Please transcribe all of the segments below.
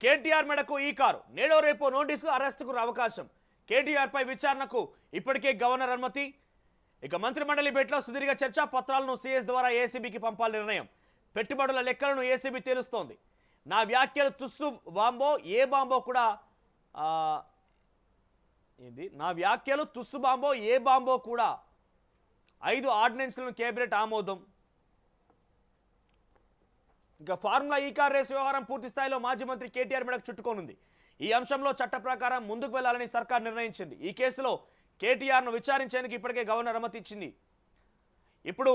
కేటీఆర్ మెడకు ఈ కారు నేడో రేపో నోటీసులు అరెస్టుకు అవకాశం. కేటీఆర్ పై విచారణకు ఇప్పటికే గవర్నర్ అనుమతి. ఇక మంత్రిమండలి భేటీలో సుదీర్ఘ చర్చా పత్రాలను సీఎస్ ద్వారా ఏసీబీకి పంపాలి నిర్ణయం. పెట్టుబడుల లెక్కలను ఏసీబీ తేలుస్తోంది. నా వ్యాఖ్యలు తుస్సు బాంబో ఏ బాంబో కూడా నా వ్యాఖ్యలు తుస్సు బాంబో ఏ బాంబో కూడా 5 ఆర్డినెన్స్లను కేబినెట్ ఆమోదం. ఇక ఫార్ములా ఈ కార్ రేసు వ్యవహారం పూర్తి స్థాయిలో మాజీ మంత్రి కేటీఆర్ మెడకు చుట్టుకోనుంది. ఈ అంశంలో చట్ట ప్రకారం ముందుకు వెళ్లాలని సర్కార్ నిర్ణయించింది. ఈ కేసులో కేటీఆర్ను విచారించేందుకు ఇప్పటికే గవర్నర్ అనుమతి ఇచ్చింది. ఇప్పుడు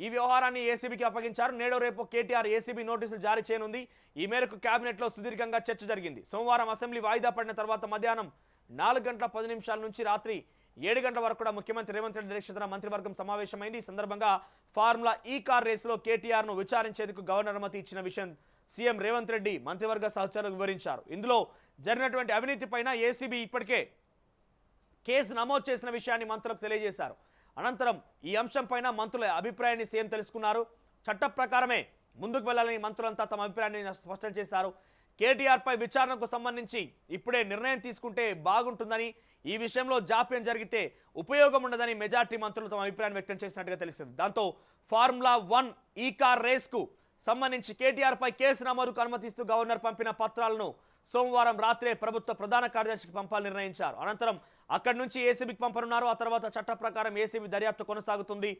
ఈ వ్యవహారాన్ని ఏసీబీకి అప్పగించారు. నేడో రేపు కేటీఆర్ ఏసీబీ నోటీసులు జారీ చేయనుంది. ఈ మేరకు కేబినెట్లో సుదీర్ఘంగా చర్చ జరిగింది. సోమవారం అసెంబ్లీ వాయిదా పడిన తర్వాత మధ్యాహ్నం 4:10 నుంచి రాత్రి 7 గంటల వరకు కూడా ముఖ్యమంత్రి రేవంత్ రెడ్డి అధ్యక్షతన మంత్రివర్గం సమావేశమైంది. ఈ సందర్భంగా ఫార్ములా ఈ కార్ రేసులో కేటీఆర్ను విచారించేందుకు గవర్నర్ అనుమతి ఇచ్చిన విషయం సీఎం రేవంత్ రెడ్డి మంత్రివర్గ సహచరులకు వివరించారు. ఇందులో జరిగినటువంటి అవినీతి పైన ఏసీబీ ఇప్పటికే కేసు నమోదు చేసిన విషయాన్ని మంత్రులకు తెలియజేశారు. అనంతరం ఈ అంశం పైన మంత్రుల అభిప్రాయాన్ని సీఎం తెలుసుకున్నారు. చట్ట ప్రకారమే ముందుకు వెళ్లాలని మంత్రులంతా తమ అభిప్రాయాన్ని స్పష్టం చేశారు. కేటీఆర్ పై విచారణకు సంబంధించి ఇప్పుడే నిర్ణయం తీసుకుంటే బాగుంటుందని, ఈ విషయంలో జాప్యం జరిగితే ఉపయోగం ఉండదని మెజార్టీ మంత్రులు తమ అభిప్రాయాన్ని వ్యక్తం చేసినట్టుగా తెలిసింది. దాంతో ఫార్ములా 1 ఈ కార్ రేస్కు సంబంధించి కేటీఆర్ పై కేసు నమోదుకు అనుమతిస్తూ గవర్నర్ పంపిన పత్రాలను సోమవారం రాత్రే ప్రభుత్వ ప్రధాన కార్యదర్శికి పంపాలని నిర్ణయించారు. అనంతరం అక్కడి నుంచి ఏసీబీకి పంపనున్నారు. ఆ తర్వాత చట్ట ప్రకారం ఏసీబీ దర్యాప్తు కొనసాగుతుంది.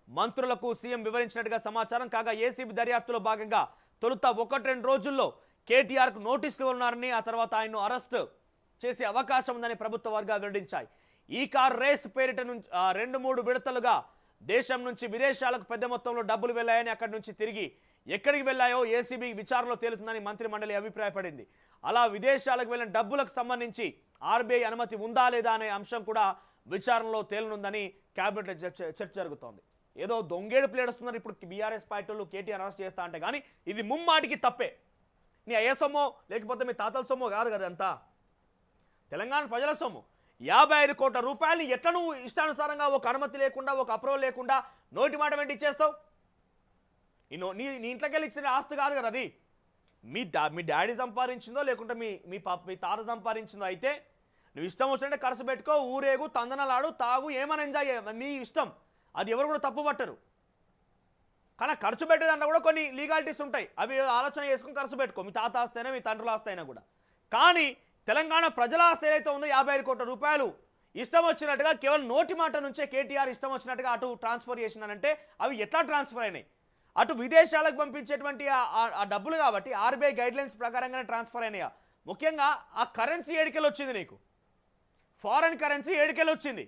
మంత్రులకు సీఎం వివరించినట్టుగా సమాచారం. కాగా ఏసీబీ దర్యాప్తులో భాగంగా తొలుత 1-2 రోజుల్లో కేటీఆర్కు నోటీసులు ఉన్నారని, ఆ తర్వాత ఆయన్ను అరెస్ట్ చేసే అవకాశం ఉందని ప్రభుత్వ వర్గాలు వెల్లడించాయి. ఈ కార్ రేస్ పేరిట 2-3 విడతలుగా దేశం నుంచి విదేశాలకు పెద్ద మొత్తంలో డబ్బులు వెళ్లాయని, అక్కడి నుంచి తిరిగి ఎక్కడికి వెళ్లాయో ఏసీబీ విచారణలో తేలుతుందని మంత్రి మండలి అభిప్రాయపడింది. అలా విదేశాలకు వెళ్లిన డబ్బులకు సంబంధించి ఆర్బీఐ అనుమతి ఉందా లేదా అనే అంశం కూడా విచారణలో తేలనుందని కేబినెట్లో చర్చ జరుగుతోంది. ఏదో దొంగేడు ప్లేడుస్తున్నారు ఇప్పుడు బీఆర్ఎస్ పార్టీలు కేటీఆర్ అరెస్ట్ చేస్తా అంటే, కానీ ఇది ముమ్మాటికి తప్పే. నీ అయ్యే సొమ్మో లేకపోతే మీ తాతల సొమ్మో కాదు కదా, అంతా తెలంగాణ ప్రజల సొమ్ము. 55 కోట్ల రూపాయలని ఎట్లా నువ్వు ఇష్టానుసారంగా ఒక అనుమతి లేకుండా, ఒక అప్రూవల్ లేకుండా నోటి మాట వెంట ఇచ్చేస్తావు? నీ ఇంట్లోకి వెళ్ళి ఇచ్చిన ఆస్తి కాదు కదా అది. మీ డాడీ సంపాదించిందో లేకుంటే మీ తాత సంపాదించిందో అయితే నువ్వు ఇష్టం వచ్చినట్టే ఖర్చు పెట్టుకో, ఊరేగు, తందనలాడు, తాగు, ఏమైనా ఎంజాయ్ మీ ఇష్టం. అది ఎవరు కూడా తప్పు పట్టరు. కానీ ఖర్చు పెట్టే దాంట్లో కూడా కొన్ని లీగాలిటీస్ ఉంటాయి. అవి ఆలోచన చేసుకుని ఖర్చు పెట్టుకో, మీ తాత ఆస్తి అయినా మీ తండ్రుల ఆస్తి అయినా కూడా. కానీ తెలంగాణ ప్రజల ఆస్తి ఏదైతే ఉందో 55 కోట్ల రూపాయలు ఇష్టం వచ్చినట్టుగా కేవలం నోటి మాట నుంచే కేటీఆర్ ఇష్టం వచ్చినట్టుగా అటు ట్రాన్స్ఫర్ చేసినానంటే అవి ఎట్లా ట్రాన్స్ఫర్ అయినాయి? అటు విదేశాలకు పంపించేటువంటి ఆ డబ్బులు కాబట్టి ఆర్బీఐ గైడ్లైన్స్ ప్రకారంగానే ట్రాన్స్ఫర్ అయినాయా? ముఖ్యంగా ఆ కరెన్సీ ఏడికెళ్ళి వచ్చింది, నీకు ఫారెన్ కరెన్సీ ఏడికెళ్ళి వచ్చింది?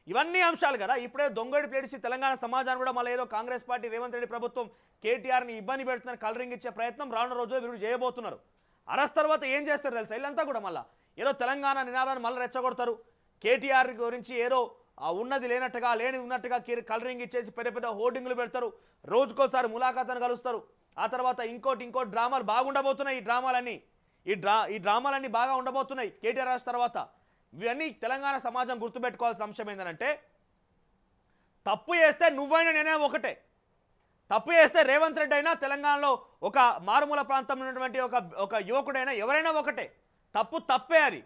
ఇవన్నీ అంశాలు కదా. ఇప్పుడే దొంగడి ప్లేడిసి తెలంగాణ సమాజాన్ని కూడా మళ్ళీ ఏదో కాంగ్రెస్ పార్టీ రేవంత్ రెడ్డి ప్రభుత్వం కేటీఆర్ని ఇబ్బంది పెడుతున్న కలరింగ్ ఇచ్చే ప్రయత్నం రానున్న రోజుల్లో వీరు చేయబోతున్నారు. అరెస్ట్ తర్వాత ఏం చేస్తారు తెలుసా? వీళ్ళంతా కూడా మళ్ళీ ఏదో తెలంగాణ నినాదాన్ని మళ్ళీ రెచ్చగొడతారు. కేటీఆర్ గురించి ఏదో ఉన్నది లేనట్టుగా, లేని ఉన్నట్టుగా కలరింగ్ ఇచ్చేసి పెద్ద హోర్డింగ్లు పెడతారు. రోజుకోసారి ములాఖాతను కలుస్తారు. ఆ తర్వాత ఇంకోటి డ్రామాలు బాగుండబోతున్నాయి. ఈ డ్రామాలన్నీ బాగా ఉండబోతున్నాయి కేటీఆర్ అరెస్ట్ తర్వాత. ఇవన్నీ తెలంగాణ సమాజం గుర్తుపెట్టుకోవాల్సిన అంశం ఏంటంటే, తప్పు చేస్తే నువ్వైనా నేనే ఒకటే. తప్పు చేస్తే రేవంత్ రెడ్డి అయినా, తెలంగాణలో ఒక మారుమూల ప్రాంతంలో ఉన్నటువంటి ఒక యువకుడైనా, ఎవరైనా ఒకటే. తప్పే అది.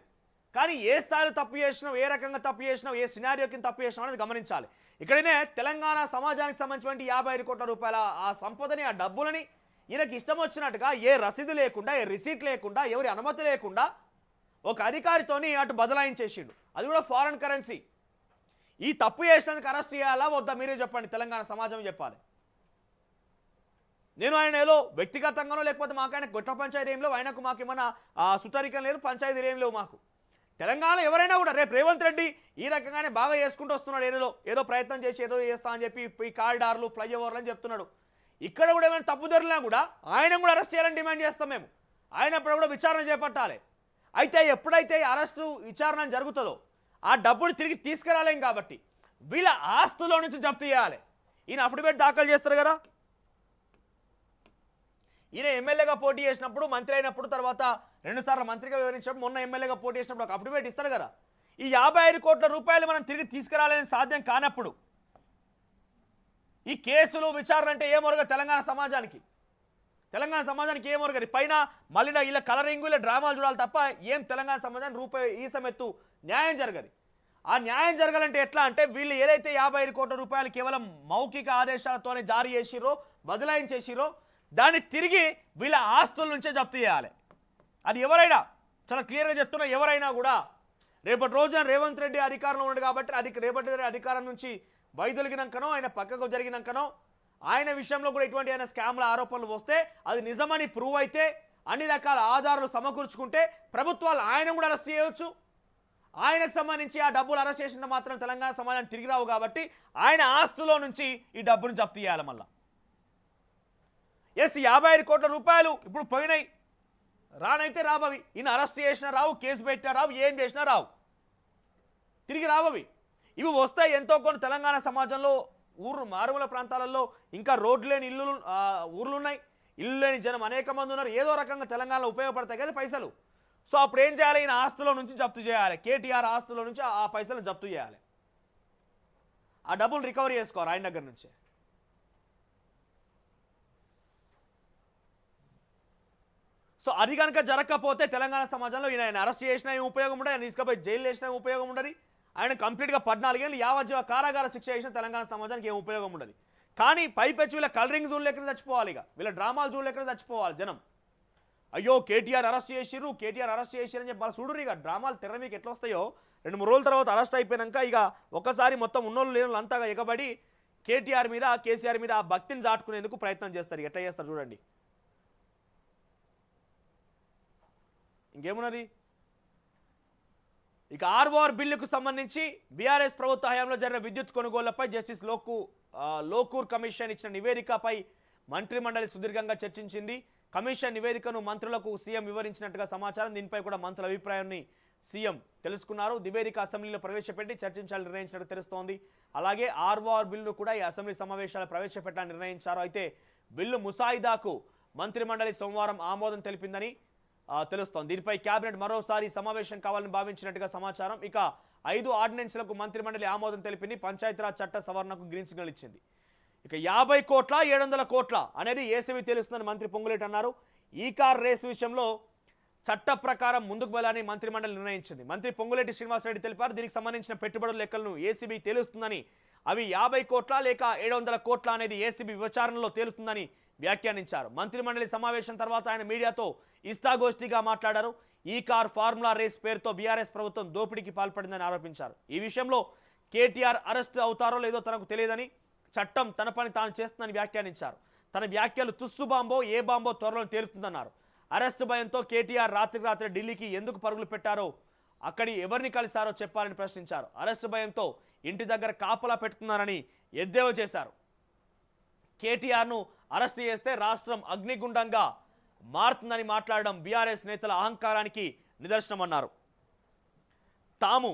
కానీ ఏ స్థాయిలో తప్పు చేసినావు, ఏ రకంగా తప్పు చేసినావు, ఏ సినారియోకి తప్పు చేసినావు అనేది గమనించాలి. ఇక్కడనే తెలంగాణ సమాజానికి సంబంధించినటువంటి 55 కోట్ల రూపాయల ఆ సంపదని, ఆ డబ్బులని ఈయనకి ఇష్టం వచ్చినట్టుగా ఏ రసీదు లేకుండా, ఏ రిసీట్ లేకుండా, ఎవరి అనుమతి లేకుండా ఒక అధికారితోని అటు బదలాయించేసిండు. అది కూడా ఫారెన్ కరెన్సీ. ఈ తప్పు చేసినందుకు అరెస్ట్ చేయాలా వద్దా మీరే చెప్పండి. తెలంగాణ సమాజం చెప్పాలి. నేను ఆయన ఏదో వ్యక్తిగతంగానో లేకపోతే మాకు ఆయన గొట్ట పంచాయతీ ఏం లేవు, ఆయనకు మాకు ఏమన్నా సుతారికం లేదు, పంచాయతీలు ఏం లేవు మాకు. తెలంగాణలో ఎవరైనా కూడా రేపు రేవంత్ రెడ్డి ఈ రకంగానే బాగా చేసుకుంటూ వస్తున్నాడు. ఏదో ప్రయత్నం చేసి ఏదో చేస్తా అని చెప్పి ఈ కారిడార్లు, ఫ్లైఓవర్లు అని చెప్తున్నాడు. ఇక్కడ కూడా ఏమైనా తప్పు దొరికినా కూడా ఆయన కూడా అరెస్ట్ చేయాలని డిమాండ్ చేస్తాం మేము. ఆయనప్పుడు కూడా విచారణ చేపట్టాలి. అయితే ఎప్పుడైతే అరెస్టు విచారణ జరుగుతుందో ఆ డబ్బులు తిరిగి తీసుకురాలేం కాబట్టి వీళ్ళ ఆస్తులో నుంచి జప్తు చేయాలి. ఈయన అఫిడవిట్ దాఖలు చేస్తారు కదా. ఈయన ఎమ్మెల్యేగా పోటీ చేసినప్పుడు, మంత్రి అయినప్పుడు, తర్వాత 2 సార్లు మంత్రిగా వివరించినప్పుడు, మొన్న ఎమ్మెల్యేగా పోటీ చేసినప్పుడు ఒక అఫిడవిట్ ఇస్తారు కదా. ఈ 55 కోట్ల రూపాయలు మనం తిరిగి తీసుకురాలేని సాధ్యం కానప్పుడు ఈ కేసులు విచారణ అంటే ఏమొరగ తెలంగాణ సమాజానికి. తెలంగాణ సమాజానికి ఏం ఒరగరు. పైన మళ్ళీ ఇలా కలరింగ్ ఇలా డ్రామాలు చూడాలి తప్ప ఏం తెలంగాణ సమాజానికి రూపాయి ఈ సమెత్తు న్యాయం జరగదు. ఆ న్యాయం జరగాలంటే ఎట్లా అంటే వీళ్ళు ఏదైతే 55 కోట్ల రూపాయలు కేవలం మౌఖిక ఆదేశాలతోనే జారీ చేసిరో బదలాయించేసిరో దాన్ని తిరిగి వీళ్ళ ఆస్తుల నుంచే జప్తు చేయాలి. అది ఎవరైనా చాలా క్లియర్గా చెప్తున్నా, ఎవరైనా కూడా రేపటి రోజున రేవంత్ రెడ్డి అధికారంలో ఉన్నాడు కాబట్టి రేపటి రెడ్డి అధికారం నుంచి వైదొలిగినాకనో ఆయన పక్కకు జరిగినాకనో ఆయన విషయంలో కూడా ఇటువంటి ఆయన స్కామ్ల ఆరోపణలు వస్తే అది నిజమని ప్రూవ్ అయితే అన్ని రకాల ఆధారాలు సమకూర్చుకుంటే ప్రభుత్వాలు ఆయన కూడా అరెస్ట్ చేయవచ్చు. ఆయనకు సంబంధించి ఆ డబ్బులు అరెస్ట్ చేసిన మాత్రం తెలంగాణ సమాజానికి తిరిగి రావు కాబట్టి ఆయన ఆస్తులో నుంచి ఈ డబ్బును జప్తు చేయాలి. మళ్ళా ఎస్ 55 కోట్ల రూపాయలు ఇప్పుడు పోయినాయి, రానైతే రావవి. ఈయన అరెస్ట్ చేసినా రావు, కేసు పెట్టినా రావు, ఏం చేసినా రావు, తిరిగి రావవి. ఇవి వస్తాయి ఎంతో కొన్ని తెలంగాణ సమాజంలో మారుమూల ప్రాంతాలలో ఇంకా రోడ్లు లేని ఊర్లు ఉన్నాయి, ఇల్లు లేని జనం అనేక మంది ఉన్నారు. ఏదో రకంగా తెలంగాణలో ఉపయోగపడతాయి కదా పైసలు. సో అప్పుడు ఏం చేయాలి, ఈయన ఆస్తుల నుంచి జప్తు చేయాలి. కేటీఆర్ ఆస్తుల నుంచి ఆ పైసలు జప్తు చేయాలి, ఆ డబ్బులు రికవరీ చేసుకోవాలి ఆయన దగ్గర నుంచి. సో అది కనుక జరగకపోతే తెలంగాణ సమాజంలో ఆయన అరెస్ట్ చేసినా ఏం ఉపయోగం ఉండదు, ఆయన తీసుకుపోయి జైలు వేసినా ఏం ఉపయోగం ఉండదు, ఆయన కంప్లీట్గా 14 ఏళ్ళు యావజ్జీవ కారాగార శిక్ష చేసిన తెలంగాణ సమాజానికి ఏం ఉపయోగం ఉండదు. కానీ పైపెచ్చి వీళ్ళ కలరింగ్ చూడలేక చచ్చిపోవాలి, ఇక వీళ్ళ డ్రామాలు చూడలేక చచ్చిపోవాలి జనం. అయ్యో కేటీఆర్ అరెస్ట్ చేసిర్రు, కేటీఆర్ అరెస్ట్ చేసిరని చెప్పి వాళ్ళు చూడరు. ఇక డ్రామాలు తెర మీకు ఎట్లా వస్తాయో 2-3 రోజుల తర్వాత అరెస్ట్ అయిపోయాక ఇక ఒక్కసారి మొత్తం ఉన్నోళ్ళు లేని అంతా ఎగబడి కేటీఆర్ మీద కేసీఆర్ మీద ఆ భక్తిని చాటుకునేందుకు ప్రయత్నం చేస్తారు. ఎట్లా చేస్తారు చూడండి. ఇంకేమున్నది, ఇక ఆర్ఓఆర్ బిల్లుకు సంబంధించి బీఆర్ఎస్ ప్రభుత్వ హయాంలో జరిగిన విద్యుత్ కొనుగోళ్లపై జస్టిస్ లోకూర్ కమిషన్ ఇచ్చిన నివేదికపై మంత్రిమండలి సుదీర్ఘంగా చర్చించింది. కమిషన్ నివేదికను మంత్రులకు సీఎం వివరించినట్టుగా సమాచారం. దీనిపై కూడా మంత్రుల అభిప్రాయాన్ని సీఎం తెలుసుకున్నారు. నివేదిక అసెంబ్లీలో ప్రవేశపెట్టి చర్చించాలని నిర్ణయించినట్టు తెలుస్తోంది. అలాగే ఆర్ఓఆర్ బిల్లును కూడా ఈ అసెంబ్లీ సమావేశాలు ప్రవేశపెట్టాలని నిర్ణయించారు. అయితే బిల్లు ముసాయిదాకు మంత్రిమండలి సోమవారం ఆమోదం తెలిపిందని తెలుస్తోంది. దీనిపై కేబినెట్ మరోసారి సమావేశం కావాలని భావించినట్టుగా సమాచారం. ఇక 5 ఆర్డినెన్స్లకు మంత్రిమండలి ఆమోదం తెలిపింది. పంచాయతీరాజ్ చట్ట సవరణకు గ్రీన్ సిగ్నల్ ఇచ్చింది. ఇక 50 కోట్ల 700 కోట్ల అనేది ఏసీబీ తెలుస్తుందని మంత్రి పొంగులేటి అన్నారు. ఈ కార్ రేసు విషయంలో చట్ట ప్రకారం ముందుకు వెళ్ళాలని మంత్రిమండలి నిర్ణయించింది. మంత్రి పొంగులేటి శ్రీనివాసరెడ్డి తెలిపారు. దీనికి సంబంధించిన పెట్టుబడుల లెక్కలను ఏసీబీ తెలుస్తుందని, అవి 50 కోట్ల లేక 700 కోట్ల అనేది ఏసీబీ విచారణలో తేలుతుందని వ్యాఖ్యానించారు. మంత్రిమండలి సమావేశం తర్వాత ఆయన మీడియాతో ఇష్టాగోష్ఠిగా మాట్లాడారు. ఈ కార్ ఫార్ములా రేస్ పేరుతో బీఆర్ఎస్ ప్రభుత్వం దోపిడీకి పాల్పడిందని ఆరోపించారు. ఈ విషయంలో కేటీఆర్ అరెస్ట్ అవుతారో లేదో తనకు తెలియదని, చట్టం తన పని తాను చేస్తుందని వ్యాఖ్యానించారు. తన వ్యాఖ్యలు తుస్సు బాంబో ఏ బాంబో త్వరలో తేలుతుందన్నారు. అరెస్టు భయంతో కేటీఆర్ రాత్రికి రాత్రి ఢిల్లీకి ఎందుకు పరుగులు పెట్టారో, అక్కడి ఎవరిని కలిశారో చెప్పాలని ప్రశ్నించారు. అరెస్టు భయంతో ఇంటి దగ్గర కాపలా పెట్టుకున్నారని ఎద్దేవా చేశారు. కేటీఆర్ను అరెస్ట్ చేస్తే రాష్ట్రం అగ్నిగుండంగా మారుతుందని మాట్లాడడం బీఆర్ఎస్ నేతల అహంకారానికి నిదర్శనమన్నారు. తాము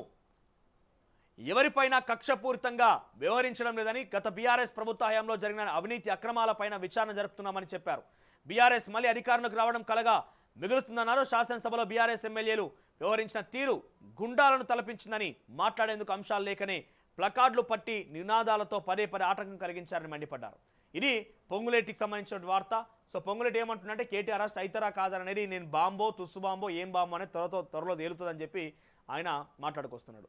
ఎవరిపైన కక్షపూరితంగా వ్యవహరించడం లేదని, గత బీఆర్ఎస్ ప్రభుత్వ హయాంలో జరిగిన అవినీతి అక్రమాలపైన విచారణ జరుపుతున్నామని చెప్పారు. బీఆర్ఎస్ మళ్ళీ అధికారంలోకి రావడం కలగా మిగులుతుందన్నారు. శాసనసభలో బీఆర్ఎస్ ఎమ్మెల్యేలు వ్యవహరించిన తీరు గుండాలను తలపించిందని, మాట్లాడేందుకు అంశాలు లేకనే ప్లకార్డులు పట్టి నినాదాలతో పదే ఆటంకం కలిగించారని మండిపడ్డారు. ఇది పొంగులేటికి సంబంధించిన వార్త. సో పొంగులేటి ఏమంటున్నారంటే కేటీఆర్ అరెస్ట్ అవుతారా కాదనేది నేను బాంబో తుస్సు బాంబో ఏం బాంబో అనేది త్వరలో తేలుతుందని చెప్పి ఆయన మాట్లాడుకొస్తున్నాడు.